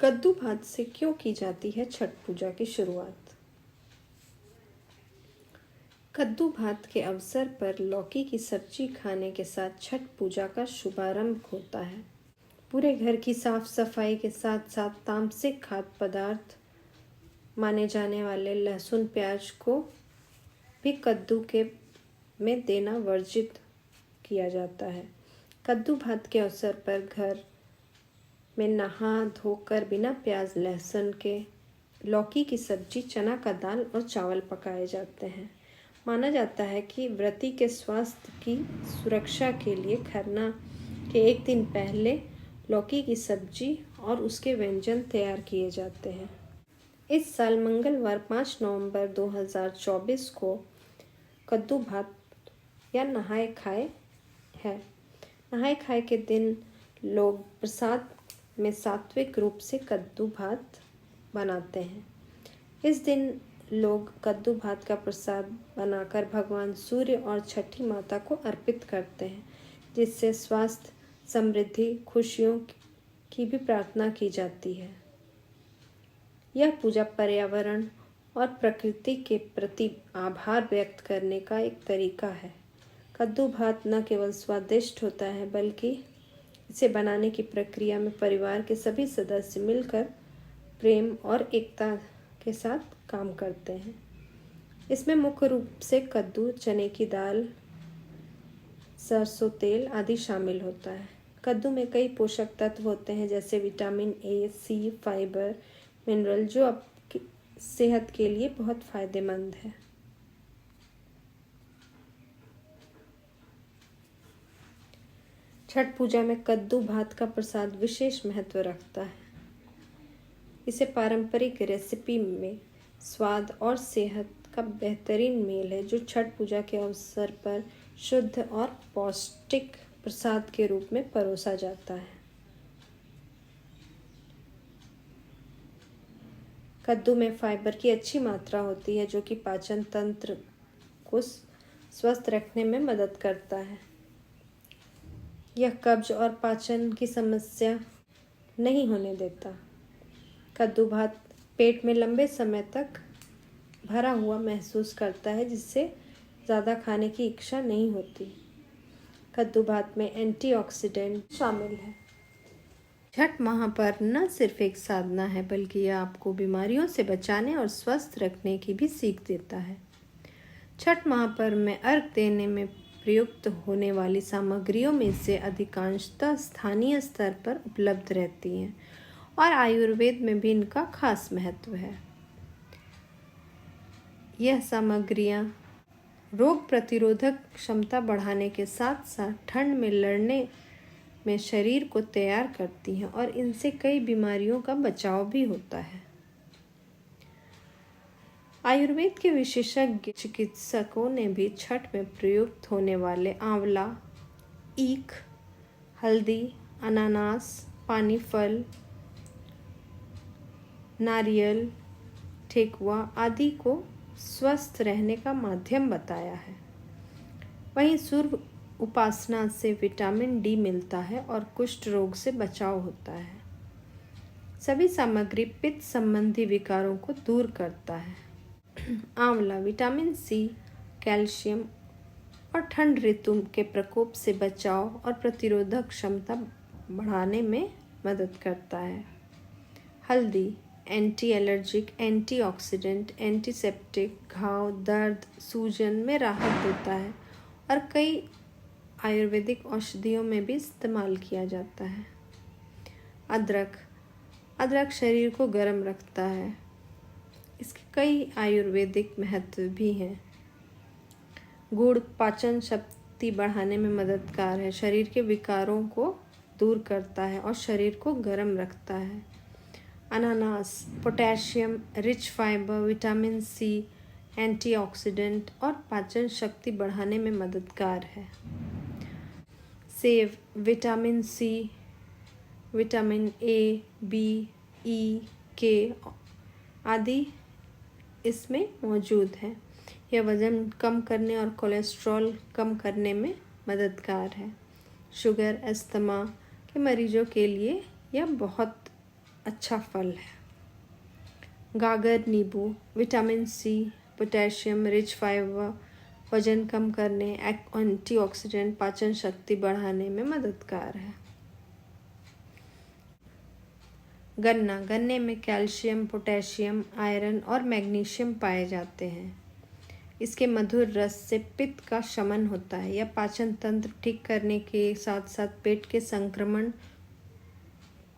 कद्दू भात से क्यों की जाती है छठ पूजा की शुरुआत? कद्दू भात के अवसर पर लौकी की सब्जी खाने के साथ छठ पूजा का शुभारंभ होता है। पूरे घर की साफ सफाई के साथ साथ तामसिक खाद्य पदार्थ माने जाने वाले लहसुन प्याज को भी कद्दू के में देना वर्जित किया जाता है। कद्दू भात के अवसर पर घर में नहा धोकर बिना प्याज लहसुन के लौकी की सब्जी, चना का दाल और चावल पकाए जाते हैं। माना जाता है कि व्रती के स्वास्थ्य की सुरक्षा के लिए खरना के एक दिन पहले लौकी की सब्जी और उसके व्यंजन तैयार किए जाते हैं। इस साल मंगलवार 5 नवंबर 2024 को कद्दू भात या नहाए खाए है। नहाए खाए के दिन लोग प्रसाद में सात्विक रूप से कद्दू भात बनाते हैं। इस दिन लोग कद्दू भात का प्रसाद बनाकर भगवान सूर्य और छठी माता को अर्पित करते हैं, जिससे स्वास्थ्य, समृद्धि, खुशियों की भी प्रार्थना की जाती है। यह पूजा पर्यावरण और प्रकृति के प्रति आभार व्यक्त करने का एक तरीका है। कद्दू भात न केवल स्वादिष्ट होता है, बल्कि इसे बनाने की प्रक्रिया में परिवार के सभी सदस्य मिलकर प्रेम और एकता के साथ काम करते हैं। इसमें मुख्य रूप से कद्दू, चने की दाल, सरसों तेल आदि शामिल होता है। कद्दू में कई पोषक तत्व होते हैं, जैसे vitamin A, C, fibre, mineral, जो आपकी सेहत के लिए बहुत फायदेमंद है। छठ पूजा में कद्दू भात का प्रसाद विशेष महत्व रखता है। इसे पारंपरिक रेसिपी में स्वाद और सेहत का बेहतरीन मेल है, जो छठ पूजा के अवसर पर शुद्ध और पौष्टिक प्रसाद के रूप में परोसा जाता है। कद्दू में फाइबर की अच्छी मात्रा होती है, जो कि पाचन तंत्र को स्वस्थ रखने में मदद करता है। यह कब्ज और पाचन की समस्या नहीं होने देता। कद्दू भात पेट में लंबे समय तक भरा हुआ महसूस करता है, जिससे ज़्यादा खाने की इच्छा नहीं होती। कद्दू भात में एंटीऑक्सीडेंट शामिल है। छठ महापर्व न सिर्फ एक साधना है, बल्कि यह आपको बीमारियों से बचाने और स्वस्थ रखने की भी सीख देता है। छठ महापर्व में अर्घ देने में प्रयुक्त होने वाली सामग्रियों में से अधिकांशतः स्थानीय स्तर पर उपलब्ध रहती हैं और आयुर्वेद में भी इनका खास महत्व है। यह सामग्रियां रोग प्रतिरोधक क्षमता बढ़ाने के साथ साथ ठंड में लड़ने में शरीर को तैयार करती हैं और इनसे कई बीमारियों का बचाव भी होता है। आयुर्वेद के विशेषज्ञ चिकित्सकों ने भी छठ में प्रयुक्त होने वाले आंवला, ईख, हल्दी, अनानास, पानी फल, नारियल, ठेकुआ आदि को स्वस्थ रहने का माध्यम बताया है। वहीं सूर्य उपासना से विटामिन डी मिलता है और कुष्ठ रोग से बचाव होता है। सभी सामग्री पित्त संबंधी विकारों को दूर करता है। आंवला विटामिन सी, कैल्शियम और ठंड ऋतु के प्रकोप से बचाव और प्रतिरोधक क्षमता बढ़ाने में मदद करता है। हल्दी एंटी एलर्जिक, एंटीऑक्सीडेंट, एंटीसेप्टिक, घाव, दर्द, सूजन में राहत देता है और कई आयुर्वेदिक औषधियों में भी इस्तेमाल किया जाता है। अदरक शरीर को गर्म रखता है। इसके कई आयुर्वेदिक महत्व भी हैं। गुड़ पाचन शक्ति बढ़ाने में मददगार है, शरीर के विकारों को दूर करता है और शरीर को गर्म रखता है। अनानास potassium rich fibre, vitamin C, antioxidant और पाचन शक्ति बढ़ाने में मददगार है। सेब vitamin C, vitamin A, B, E, K आदि इसमें मौजूद है। यह वज़न कम करने और कोलेस्ट्रॉल कम करने में मददगार है। शुगर, अस्थमा के मरीजों के लिए यह बहुत अच्छा फल है। गागर नींबू vitamin C, potassium, rich fibre, वजन कम करने, एंटीऑक्सीडेंट, पाचन शक्ति बढ़ाने में मददगार है। गन्ना, गन्ने में कैल्शियम, पोटेशियम, आयरन और मैग्नीशियम पाए जाते हैं। इसके मधुर रस से पित्त का शमन होता है। यह पाचन तंत्र ठीक करने के साथ साथ पेट के संक्रमण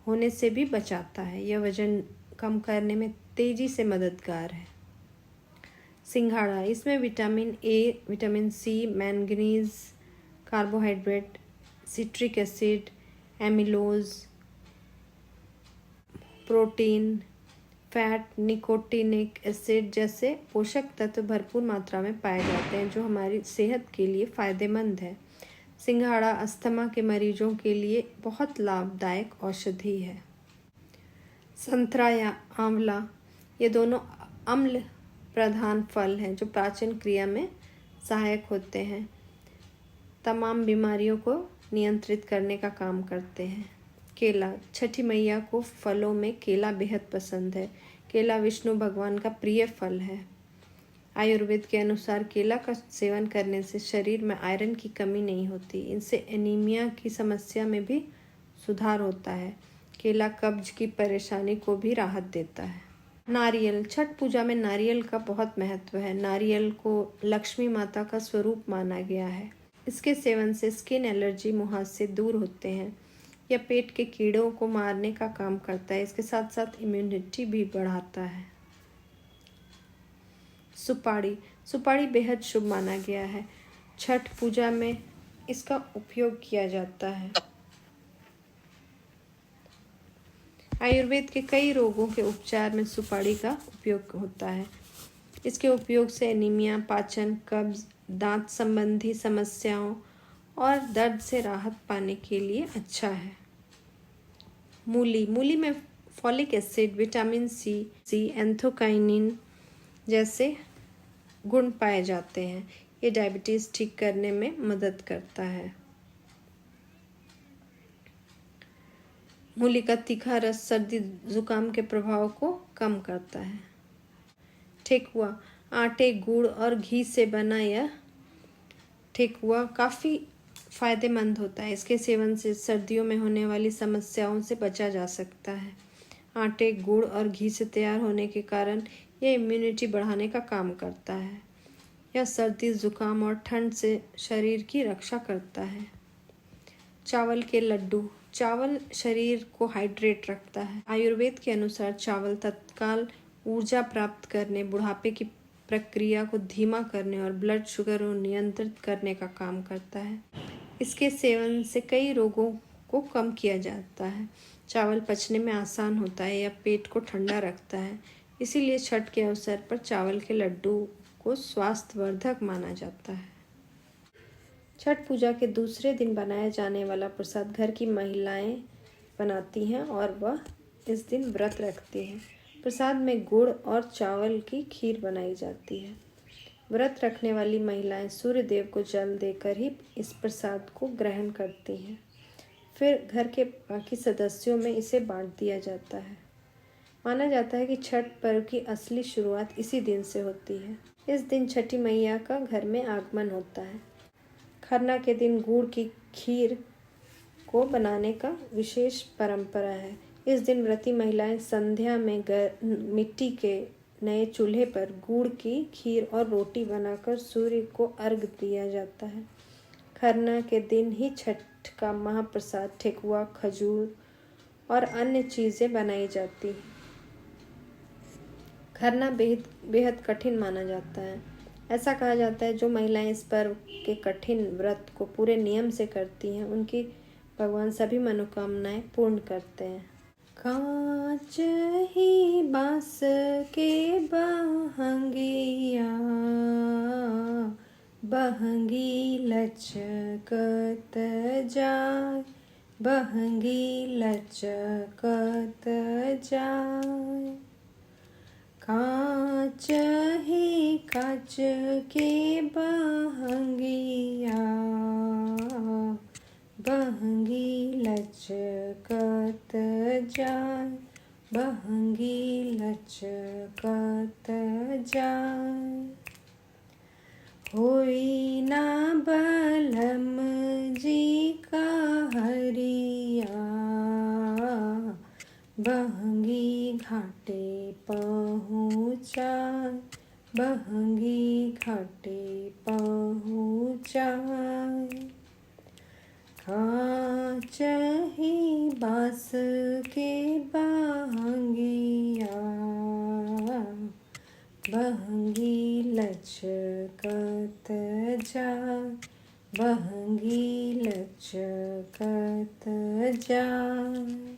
होने से भी बचाता है। यह वजन कम करने में तेजी से मददगार है। सिंघाड़ा, इसमें vitamin A, vitamin C, manganese, carbohydrate, citric acid, amylose, protein, fat, nicotinic acid जैसे पोषक तत्व भरपूर मात्रा में पाए जाते हैं, जो हमारी सेहत के लिए फ़ायदेमंद है। सिंघाड़ा अस्थमा के मरीजों के लिए बहुत लाभदायक औषधि है। संतरा या आंवला, ये दोनों अम्ल प्रधान फल हैं जो पाचन क्रिया में सहायक होते हैं, तमाम बीमारियों को नियंत्रित करने का काम करते हैं। केला, छठी मैया को फलों में केला बेहद पसंद है। केला विष्णु भगवान का प्रिय फल है। आयुर्वेद के अनुसार केला का सेवन करने से शरीर में आयरन की कमी नहीं होती। इनसे एनीमिया की समस्या में भी सुधार होता है। केला कब्ज की परेशानी को भी राहत देता है। नारियल, छठ पूजा में नारियल का बहुत महत्व है। नारियल को लक्ष्मी माता का स्वरूप माना गया है। इसके सेवन से स्किन एलर्जी, मुहासे दूर होते हैं। यह पेट के कीड़ों को मारने का काम करता है। इसके साथ साथ इम्यूनिटी भी बढ़ाता है। सुपारी, सुपारी बेहद शुभ माना गया है। छठ पूजा में इसका उपयोग किया जाता है। आयुर्वेद के कई रोगों के उपचार में सुपारी का उपयोग होता है। इसके उपयोग से एनीमिया, पाचन, कब्ज, दांत संबंधी समस्याओं और दर्द से राहत पाने के लिए अच्छा है। मूली, मूली में फॉलिक एसिड, विटामिन सी, एंथोकाइनिन जैसे गुण पाए जाते हैं। ये डायबिटीज़ ठीक करने में मदद करता है। मूली का तीखा रस सर्दी जुकाम के प्रभाव को कम करता है। ठेकुआ, आटे, गुड़ और घी से बना यह ठेकुआ काफ़ी फ़ायदेमंद होता है। इसके सेवन से सर्दियों में होने वाली समस्याओं से बचा जा सकता है। आटे, गुड़ और घी से तैयार होने के कारण यह इम्यूनिटी बढ़ाने का काम करता है। यह सर्दी, जुकाम और ठंड से शरीर की रक्षा करता है। चावल के लड्डू, चावल शरीर को हाइड्रेट रखता है। आयुर्वेद के अनुसार चावल तत्काल ऊर्जा प्राप्त करने, बुढ़ापे की प्रक्रिया को धीमा करने और ब्लड शुगर को नियंत्रित करने का काम करता है। इसके सेवन से कई रोगों को कम किया जाता है। चावल पचने में आसान होता है या पेट को ठंडा रखता है। इसीलिए छठ के अवसर पर चावल के लड्डू को स्वास्थ्यवर्धक माना जाता है। छठ पूजा के दूसरे दिन बनाया जाने वाला प्रसाद घर की महिलाएं बनाती हैं और वह इस दिन व्रत रखती हैं। प्रसाद में गुड़ और चावल की खीर बनाई जाती है। व्रत रखने वाली महिलाएं सूर्य देव को जल देकर ही इस प्रसाद को ग्रहण करती हैं। फिर घर के बाकी सदस्यों में इसे बांट दिया जाता है। माना जाता है कि छठ पर्व की असली शुरुआत इसी दिन से होती है। इस दिन छठी मैया का घर में आगमन होता है। खरना के दिन गुड़ की खीर को बनाने का विशेष परंपरा है। इस दिन व्रती महिलाएं संध्या में मिट्टी के नए चूल्हे पर गुड़ की खीर और रोटी बनाकर सूर्य को अर्घ दिया जाता है। खरना के दिन ही छठ का महाप्रसाद ठेकुआ, खजूर और अन्य चीज़ें बनाई जाती हैं। खरना बेहद कठिन माना जाता है। ऐसा कहा जाता है जो महिलाएं इस पर्व के कठिन व्रत को पूरे नियम से करती हैं, उनकी भगवान सभी मनोकामनाएं पूर्ण करते हैं। कांच ही बांस के बहंगिया, बहंगी लचकत जाय, बहंगी लचकत जाय। कांच ही कांच के बहंगिया, बहंगी लचकत जाय, बहंगी लचकत जाय। होई ना बलम जी का हरिया, बहंगी घाटे पहुँचाय, बहंगी घाटे पहुँचाय। कांच ही बाँस के बहंगिया, बहंगी लचकत जाय, बहंगी लचकत जाय।